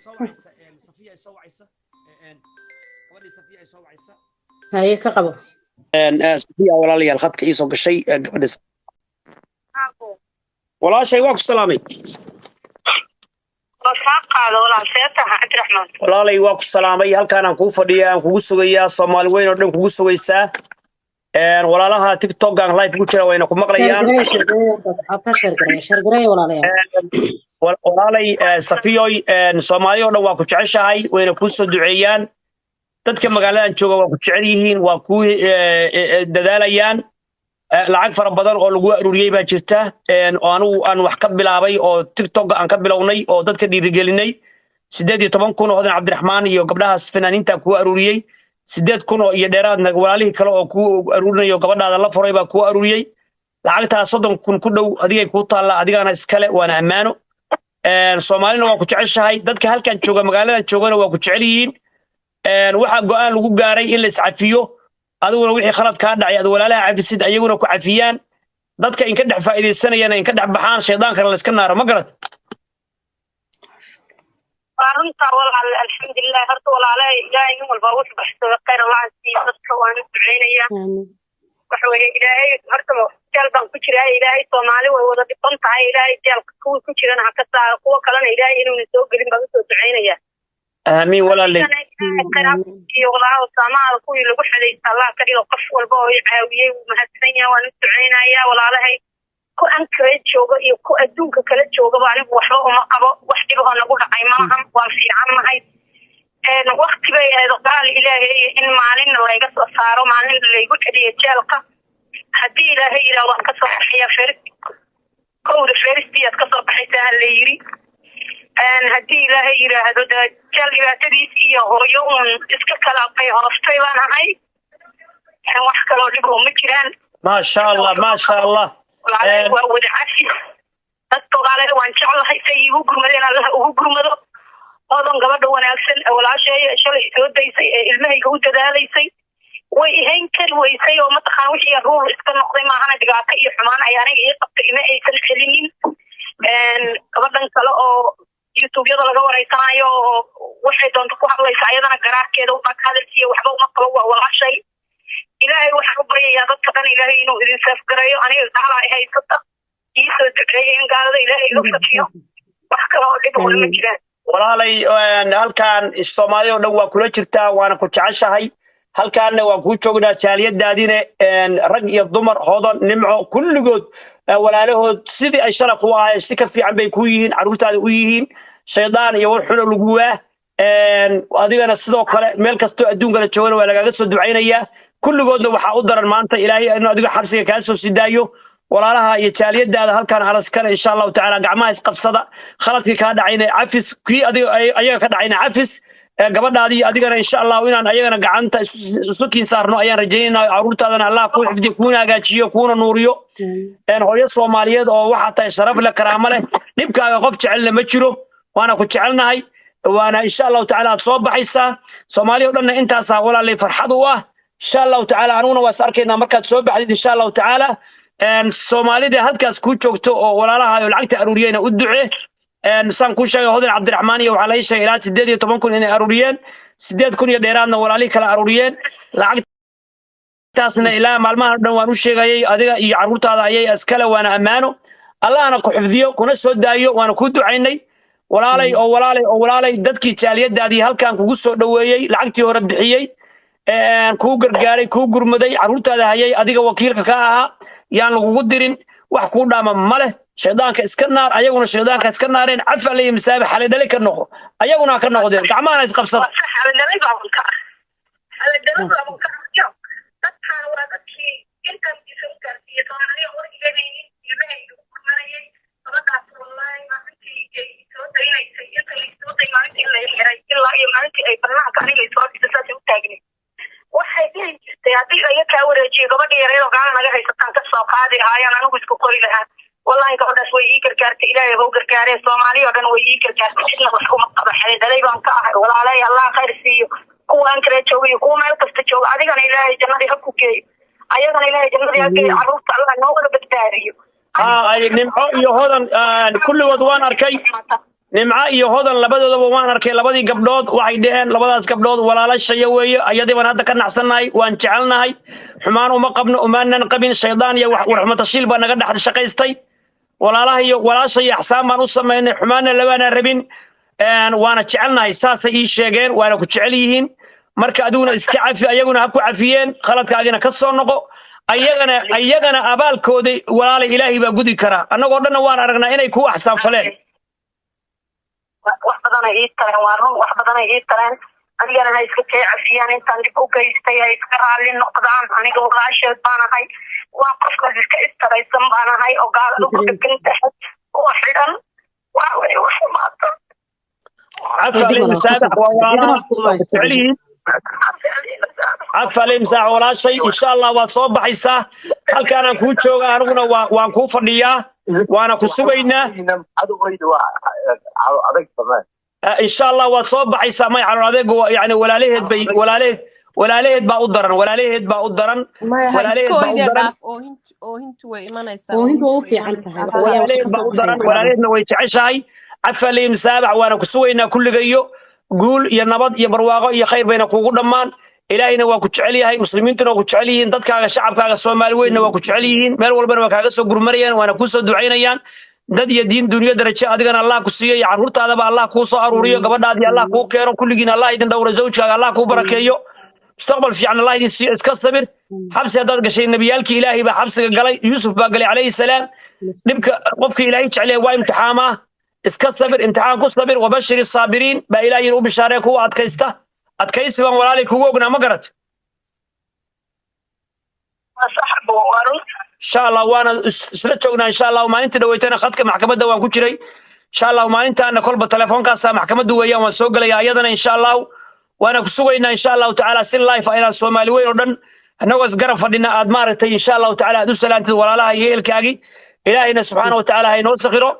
سوعيسة صفية سوعيسة ودي صفية سوعيسة هاي كقبو صفية ولا لي الخط كيسو كشيء قبل ولا شيء واقف سلامي ولا لي واقف سلامي هل كان كوفة ديا كوسو يا صومال وين ودن كوسو يسا ولا لها تيك توك عن لايف كوتشر وين كم مقليان شرقري ولا لي ولا لي صفية صومالي ودن واقف تعشى وين كوسو دعيان dadka magaalada jooga waa ku jecel yihiin waa ku dadaalayaan lacag fara badan oo lagu ururiyay baa jirta oo aan wax ka bilaabay oo TikTok aan ka bilownay oo dadka dhiirigelinay 18 kun oo hodan Cabdiraxmaan iyo gabdhahaas fanaaniinta ku ururiyay 8 kun oo iyo dheeraadna walaalihii kale oo ku ururinayo gabadhaada la furay baa ku ururiyay lacagtaas 30 kun ku dhow adigay ku taala adigana iskale waana amaano Soomaalina waa ku jeceshahay dadka halkan jooga magaalada joogana waa ku jecel yihiin waxa go'aan lagu gaaray in la iscafiyo aduguna wixii khalad ka dhacay ad walaalaha cafisid ayaguna ku cafiyaan dadka in ka dhex faa'iideysanayaan in ka dhex baxaan sheedaanka la iska naaro ma garad arunta walaal alxamdulillah horta walaalay ilaahay in walba wuxuu baxsado khayr Allah siiyo dadka waan u duceynaya waxa weeye ilaahay horta jalban ku jira ilaahay Soomaali way wada dhibon tahay ilaahay jalka ku jirana ha ka saaro kuwa kalena ilaahay inuu soo gelin baa soo duceynaya آمين ولا لي والله وسامع كوي لو خلي الله كديو قف walba oo caawiye mahadsanaya waan u duceynaya walaalahay ku ankareed jooga iyo ku adduunka kala jooga baan waxba uma qabo wax dhibo nagu dhacay maahan waan fiicanahay waqti bay qaal ilaahay in maalin laga soo saaro maalin lagu celiyo jeelka hadii ilaahay ila wax ka soo bixiya kowda faristiyaad ka soo baxaysaa la yiri hadii ilaahay yiraahdo jeel dhibaatadiis iyo hooyo iska kala qay hoostay baan ahay wax kale oo dhibo ma jiraan ما شاء الله ما شاء الله waa wada cafi dadka walaalahay waan jeclahay say ugu gurmadeen Allah ugu gurmado odan gabadha wanaagsan walaashay shalay soo daysay ilmahayga u dadaalaysay way ahayn kar waysay oo ma taqaan wixii ruul iska noqday maahana dhibaato iyo xumaan ayaanay ii qabtay ina aysan celinin gabadhan kale oo YouTube-yada laga wareysanayo waxay doonto ku hadlaysaa ayadana garaarkeeda u dhaqaaleeyo waxba uma qabo waa walaashay ilaahay waxa uu bariyaa dadka dhan ilaahay inuu idin saaf garayo aniga taala ay haysata iisoo duceeyeen gaalada ilaahay u fakiyo wax kale oo dhib ma jiraan walaalay halkan Soomaaliya oo dhan waa kula jirtaa waana ku jeceshahay halkaanna waa ku joognaa jaaliyadaadina rag iyo dumar hodan nimco kulligood walaalahood sidii ay shalaq u ahaayeen si ka fiican bay ku yihiin caruurtaada u yihiin shaydaan iyo war xun lagu waa adigana sidoo kale meel kasto adduunka la joogana waa lagaga soo duceynaya kulligoodna waxa u daran maanta ilaahay inuu adiga xabsiga ka soo sidaayo walaalaha iyo jaaliyadaada halkan halaskana insha Allah taala gacmaha isqabsada khaladkii ka dhacayna cafis kii adiga ayaga ka dhacayna cafis gabadhaadii adigana insha Allah inaan ayagana gacanta sukiin saarno ayaan rajaynaynaa caruurtaadana Allah ku xifdiyo ku hagaajiyo kuna nuuriyo hooyo Soomaaliyeed oo waxa tahay sharaf la karaamo leh dibkaaga qof jecel ma jiro waana ku jecelnahay waana insha Allah taala soo baxaysa Soomaaliya dhanna intaas walaalay farxad u ah insha Allah taala anuna waa sarkeena markaad soo baxdid insha Allah taala Soomaalida halkaas ku joogto oo walaalaha ay lacagta aruuriyeen u ducee san ku sheegay hodan Cabdiraxmaan iyo waxa la sheegay ilaa 18 kun inay aruuriyeen 8 kun iyo dheeraadna walaalihii kala aruuriyeen lacagtaasna ilaa maalmaha dhan waan u sheegayay adiga iyo caruurtaada ayay askala waana amaano Allahna ku xifdiyo kuna soo daayo waana ku ducaynay walaalay dadkii jaaliyadaadii halkan kugu soo dhaweeyay lacagtii hore bixiyay ku gargaaray ku gurmaday caruurtaada hayay adiga wakiilka ka ahaa yaan lagu dirin wax ku dhaama male shaydaanka iska naar ayaguna shaydaanka iska naareen cafa leey misaabe xalay dhalay ka noqo ayaguna ka noqdeen gacmaha is qabsada xalay dhalay baa dadkan waa dadkii inta isoo kartiyay Soomaaliya wargeynayeen ilmahay ugu marayay sababtaas wallahi maalintii ay soo daynaysay inta ay soo daynaysay la xiray ilaa iyo maalintii ay barnaamijka aniga soo dhigtay u taagnay waxay jirtay hadii ay ka wareejiyo gabadha yareedo gacan naga haysataan ka soo qaadi hayaan anigu isku qori lahaa wallahi gabadhaas way ii gargaartay ilaahay oo gargaaray Soomaaliya oo dhan way ii gargaartay cidna wax kuma qaba xalay dalay baan ka ahay walaalay Allah khayr siiyo kuwan kale joogay kuwa meel kasta jooga adigana ilaahay jannada ha ku geeyo ayagana ilaahay jannada ha geeyo caruurta Allah noo wada badbaadiyo ay nimco iyo hodan kulligood waan arkay nimca iyo hodan labadoodaba waan arkay labadii gabdhood waxay dhaheen labadaas gabdhood walaalashaya weeye ayadii baan hadda ka naxsannahay waan jecelnahay xumaan uma qabno umaanan qabin shaydaan iyo warxmatashiil baa naga dhex shaqaystay walaalaha iyo walaasha iyo axsaan baan u samaynay xumaanna labaana rabin waana jecelnahay saasay ii sheegeen waana ku jecel yihiin marka adiguna iska cafi ayaguna ha ku cafiyeen khaladkaagina ka soo noqo ayagana abaalkooda walaalay ilaahay baa gudi karaa annagoo dhanna waan aragnaa inay ku axsaan faleen wax badan ay ii tareen waa run wax badan ay ii tareen anigana ha iska kee cafiyaan intaan dib u geystay ha iska raalli noqdaan aniga walaasheed baan ahay waa qofkaas iska istaraysan baan ahay oo gaalada ku dhegan tahay oo xidhan waa way wax maata عفالي مساع ولا شيء إن شاء الله وصوب حيسا هل كان كوتشو أنا وانكو فرديا وأنا كسوينا إن شاء الله وصوب حيسا ما يعرض يعني ولا ليه بقدرن ولا ليه بقدرن ولا ليه بقدرن ولا ليه نوي تعيشاي عفالي مسابع وأنا كسوينا كل جيو قول يا نبض يا برواقة يا خير بين كوكو دمان إلهينا وكتش عليها مسلمينتنا وكتش عليهن ضد كاغا شعب كاغا الصومال وين وكتش عليهن مال والبنا وكاغا سو غرمريان وانا كوسو دعينيان dad iyo diin dunya darajo adigana Allah ku siiyay carruurtaadaba Allah ku soo aruuriyo gabadhaadii Allah ku keeno kulligiina Allah idin dhowro zawjkaaga Allah ku barakeeyo mustaqbal fiican Allah idin siiyo iska sabir xabsi hadaad gashay nabiyaalkii Ilaahay baa xabsiga galay Yuusuf baa galay calayhi salaam dhibka qofkii Ilaahay jecel waa imtixaama iska sabir imtixaan ku sabir wabashir as-saabiriin baa Ilaahay u bishaaray kuwa adkaysi baan walaalay kugu ognaa ma garat صاحب وارون إن شاء الله وأنا سلتشوقنا إن شاء الله وما أنت دويتنا خدك محكمة دوام كشري إن شاء الله وما أنت أنا كل بتلفون كاسة محكمة دوية وسوق لي أيضا إن شاء الله وأنا كسوينا إن شاء الله تعالى سين لايف أنا الصوماليين ودن أنا وزقرف فدنا أدمارتي إن شاء الله تعالى دوس لانت ولا لا هي الكاجي إلهنا سبحانه وتعالى هي نوسخره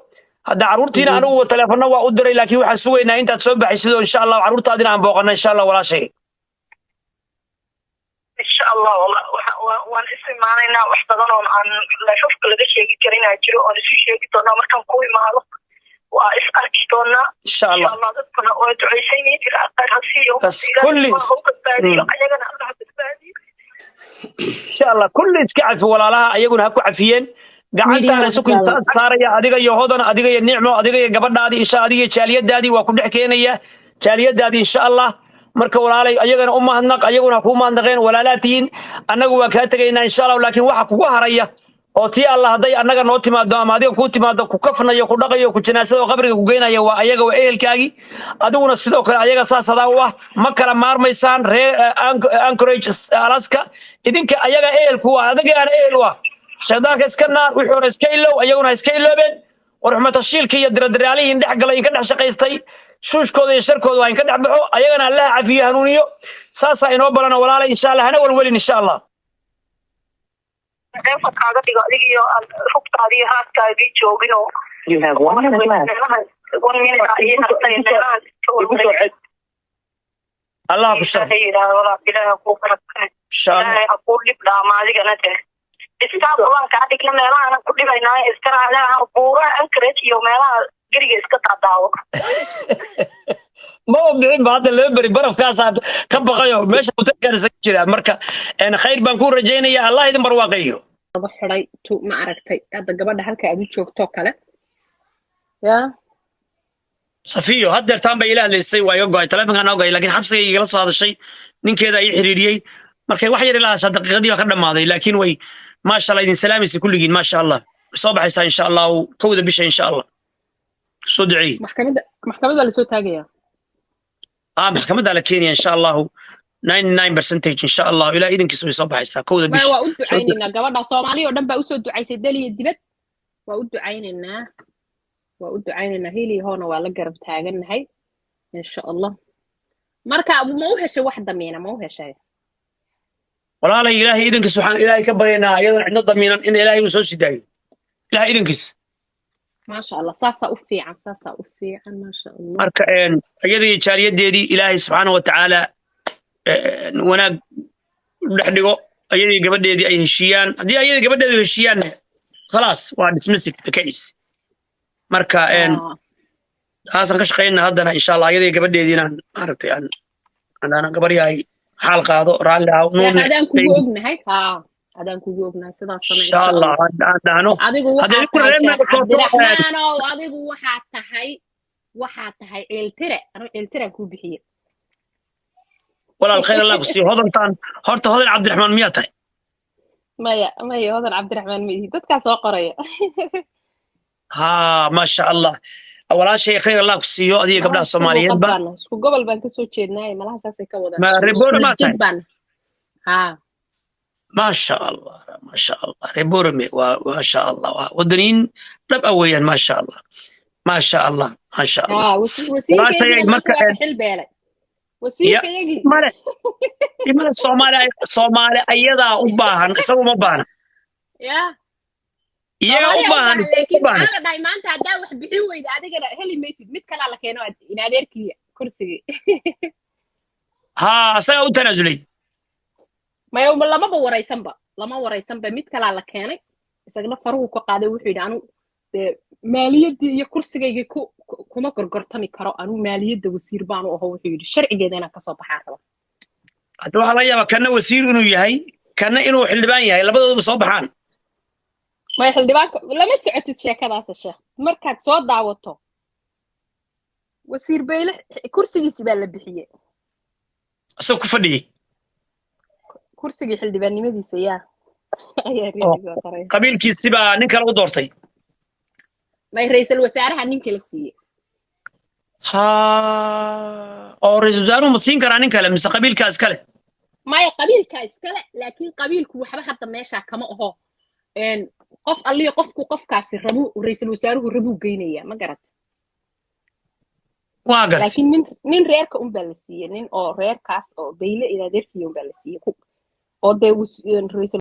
هذا عرورتنا أنا وتلفوننا وأدري لك يوحى سوينا أنت تصبح يسدو إن شاء الله عرورت هذه عم بوقنا إن شاء الله ولا شيء إن شاء الله والله وأنا اسمي معنا وحضرنا عن لا شوف كل شيء كرينا أجرو أنا شو شيء تونا مركم قوي معه وأسأل تونا إن شاء الله ذكرنا وتعيشيني في الآخر هسيو بس كل إن شاء الله كل إسكعف ولا لا أيقون هكو عفيين قعدت أنا سكون صار يا أديك يهودنا أديك النعمة أديك قبل هذه إن شاء أديك شالية هذه وكل حكينا شالية هذه إن شاء الله marka walaalay ayagana u mahadnaq ayaguna ku mahadnaqeen walaalaatiin anagu waa ka tagaynaa insha Allah laakiin waxa kugu haraya oo tii Allah haday anaga noo timaado ama adiga ku timaado ku kafnayo ku dhaqayo ku jinaasado qabriga ku geenayo waa ayaga waa ehelkaagi adiguna sidoo kale ayaga saasada wax ma kala maarmaysaan Anchorage Alaska idinka ayaga ehelku waa adiga aan ehel waa shaydaanka iska naar wuxuu iska ilow ayaguna iska iloobeen warxmatashiilka iyo diradiraalihiin dhex galay in ka dhex shaqaystay shuushkooda iyo sharkooda waa in ka dhex baxo ayagana Allah cafiyo hanuuniyo saasa inoo balana walaalay insha Allah hana walwalin insha Allah qaaga dhigo adigiyo rugtaadii haaskaagii joogino you have 1 minute left 1 minute Allah ku shaqeeyo ilaahay ku barakay ilaahay ku dhib dhaamaadiga istaab waan ka dhigna meelaha ku dhibaynaa iskaraalaha buura Anchorage iyo meelaha gariga iska taadaawo ما هو بعيد بعد اللي بري برف كاسات كبقيو ماشي متكر سجل مركا أنا خير بنكون رجينا يا الله يدمر واقعيه بحري تو ما عرفتي هذا قبل هالك أبي شوف توكله يا صفيو هدر تام بيلا اللي يسوي ويوقع تلفون أنا وقع لكن حبسي يجلس هذا الشيء نين كذا يحريري مركا واحد يلا صدق غدي وخدم ماضي لكن وي ما شاء الله يدين سلامي كل جين ما شاء الله صباح يسا إن شاء الله وكود بشيء إن شاء الله صدعي محكمة ولا سو تاجية محكمة على كينيا إن شاء الله 99% إن شاء الله إلى إذن كسوي صباح يسا كود بشيء وأود عيننا قبل صومالي ودم أسود عيسى دلي الدبت وأود عيننا هي اللي هون ولا قرب تاجن هاي إن شاء الله مركا مو هش واحدة مينا مو هش هاي ولا لا إلهي إذنك سبحان إلهي كبرنا أيضا عندنا ضمينا إن إلهي مسوس داي إلهي إذنكس ما شاء الله ساسا أفي عن ما شاء الله مركا أيضا شال يدي إلهي سبحانه وتعالى وانا دحدغو أيضا قبل يدي أي هشيان دي أيضا قبل يدي هشيان خلاص وان dismissed the case مركا taasan ka shaqeynaa haddana insha Allah ayadii gabadheedii inaan maaragtay aan gabar yahay xaal qaado raalli ah yaa adaan kugu ognahay adaan kugu ognahay sidaas samee insha Allah aan dhahno adigu haddii waxaa ku tahay reebna Sheekh soo Cabdiraxmaanow adigu waxaa tahay ceeltire anu ceeltiraan kuu bixiye walaal khayr Allah ku sii hodantaan horta hodan Cabdiraxmaan miyaa tahay maya hodan Cabdiraxmaan ma ihi dadkaa soo qoraya ما شاء الله ولا شيء خير الله كسيو هذه قبلها الصوماليين با isku gobol baan kasoo jeednaa malaha saasay ka wadaan ما ريبور ما تاي ما شاء الله ما شاء الله ريبور ما شاء الله ودنين طب اويا ما شاء الله ما شاء الله ما شاء الله وسيلك marka xil beelay wasiilka yagi male imada Soomaali ayada u baahan isagu ma baahna iyaga u baahan ana dhaay maanta hadaa wax bixin weyda adigana heli maysid mid kala la keeno in adeerkiya kursiga asaga u tanaasulay lama waraysanba mid kala la keenay isagna faruhu ka qaaday wuxuu yidhi anu maaliyadii iyo kursigayga kuma gorgortami karo anu maaliyadda wasiir baan u aho wuxuu yidhi sharcigeeda inaan kasoo baxaan raba hadda waxaa laga yaabaa kana wasiir inuu yahay kana inuu xildhibaan yahay labadooduba soo baxaan ما xildhibaanka lama socotid sheekadaas sheekh markaad soo daawato wasiir beyle kursigiisa baa la bixiyay asoo ku fadhiyay kursiga xildhibaannimadiisa yaa ayaa riixay qaray qabiilkiisa baa nin kale u doortay may ra'iisul wasaaraha ninka la siiyay oo ra'iisul wasaaruhu ma siin karaa nin kale mise qabiilkaas kale maya qabiilkaas kale laakiin qabiilku waxba hadda meesha kama aho qof alliyo qofkaasi rabu ra'iisul wasaaruhu rabu geynaya ma garad waa garad laakiin nin reerka un baa la siiyay nin oo reerkaas oo beyle ila adeerkiyo un baa la siiyay oo de ra'iisul